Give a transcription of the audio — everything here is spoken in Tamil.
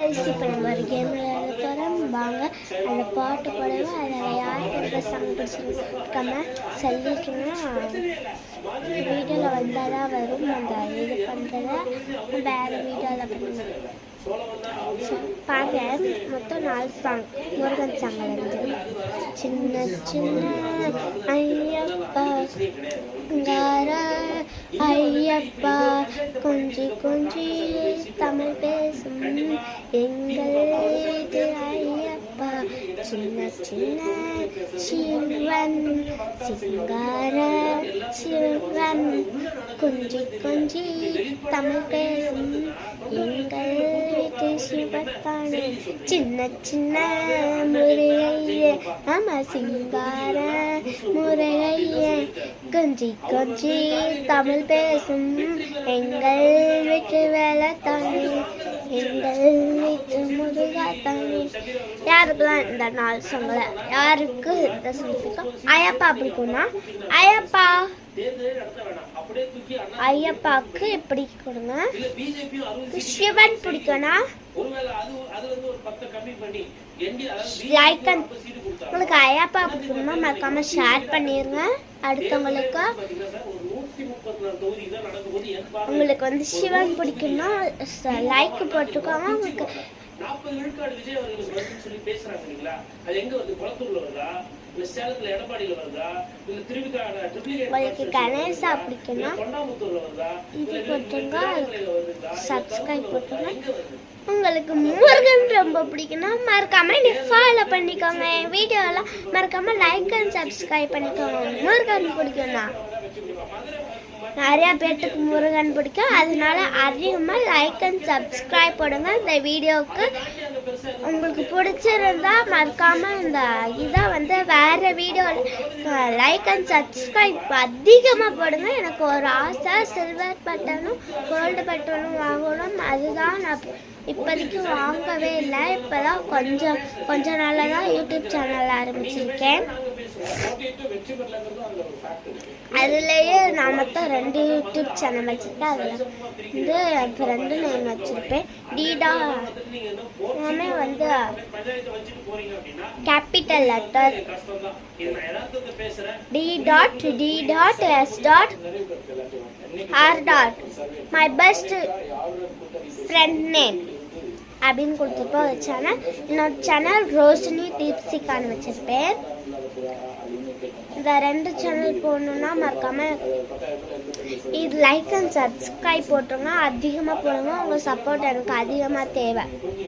இப்போ நம்ம ஒரு கேம் விளையாட போகிறோம். வாங்க அந்த பாட்டு போடுவோம். அதில் யாருக்கு இருக்க சாங் பிடிச்சிருக்காம சொல்லிட்டுன்னா வீடியோவில் வந்தால் தான் வரும். அந்த இது பண்ணுறத வேறு வீடியோவில் பண்ணணும். பாருங்க, மொத்தம் 4 சாங் முருகன் சாங்கில் இருந்து. சின்ன சின்ன ஐயப்பா ஐயப்பா கொஞ்சி கொஞ்சி தமிழ் பேசும் எங்கள் ஐயப்பா. சின்ன சின்ன சிவன் சிங்கார சிவன் கொஞ்சி கொஞ்சி தமிழ் பேசும் எங்கள் வீட்டு சிவத்தானே. சின்ன சின்ன முருகையே ஆமா சிங்கார முருகையே கொஞ்சி கொஞ்சி தமிழ் பேசும் எங்கள் வீட்டு வேலை தானே, எங்கள் வீட்டு முருகா தானே. யாருக்குலாம் இந்த 4 சாங்ல யாருக்கு இந்த சொல்லிருக்கோம்? ஐயப்பா பிடிக்கும்னா ஐயப்பாவுக்கு எப்படி கொடுங்க. சிவன் பிடிக்கும்னா லைக். உங்களுக்கு ஐயப்பா பிடிக்கும்னா மறக்காம ஷேர் பண்ணிருங்க அடுத்தவங்களுக்கு. உங்களுக்கு வந்து சிவன் பிடிக்கும்னா லைக் போட்டுக்கோங்க. உங்களுக்கு 40 விழுக்காடு விஜய் அவர்களுக்கு வருதுன்னு சொல்லி பேசுறாங்க இல்லைங்களா? அது எங்க வருது? குளத்தூர்ல வருதா, இல்ல சேலத்துல எடப்பாடியில வருதா, இல்ல உங்களுக்கு கணேசா பிடிக்கும்னா கொண்டாமுத்தூர்ல வருதா, இது போட்டுங்க, சப்ஸ்கிரைப் போட்டுங்க. உங்களுக்கு முருகன் ரொம்ப பிடிக்கும்னா மறக்காம ஃபாலோ பண்ணிக்கோங்க. என் வீடியோலாம் மறக்காம லைக் அண்ட் சப்ஸ்கிரைப் பண்ணிக்கோங்க. முருகன் பிடிக்கும்னா நிறையா பேர்த்துக்கு முருகன் பிடிக்கும், அதனால அதிகமாக லைக் அண்ட் சப்ஸ்கிரைப் போடுங்க. இந்த வீடியோவுக்கு உங்களுக்கு பிடிச்சிருந்தா மறக்காம இந்த இதை வந்து வேறு வீடியோ லைக் அண்ட் சப்ஸ்கிரைப் அதிகமாக போடுங்க. எனக்கு ஒரு ஆசை, சில்வர் பட்டனும் கோல்டு பட்டனும் வாங்கணும். அதுதான் நான் இப்போதைக்கு வாங்கவே இல்லை. இப்போ தான் கொஞ்ச நாளாக தான் யூடியூப் சேனல் ஆரம்பிச்சிருக்கேன். அதுலேயே நான் மொத்தம் 2 யூடியூப் சேனல் வச்சுருக்கேன். அதில் வந்து என் ஃப்ரெண்டு நேம் வச்சுருப்பேன். டிடா எல்லாமே வந்து capital letter D.S.R. My best friend name அப்படின்னு கொடுத்துருப்போம் ஒரு சேனல். இன்னொரு சேனல் ரோஷினி தீப்சிகான்னு வச்சுருப்பேன். இந்த 2 சேனல் போடணுன்னா மறக்காம இது லைக் அண்ட் சப்ஸ்கிரைப் போட்டுருங்க. அதிகமாக போடுங்க. உங்கள் சப்போர்ட் எனக்கு அதிகமாக தேவை.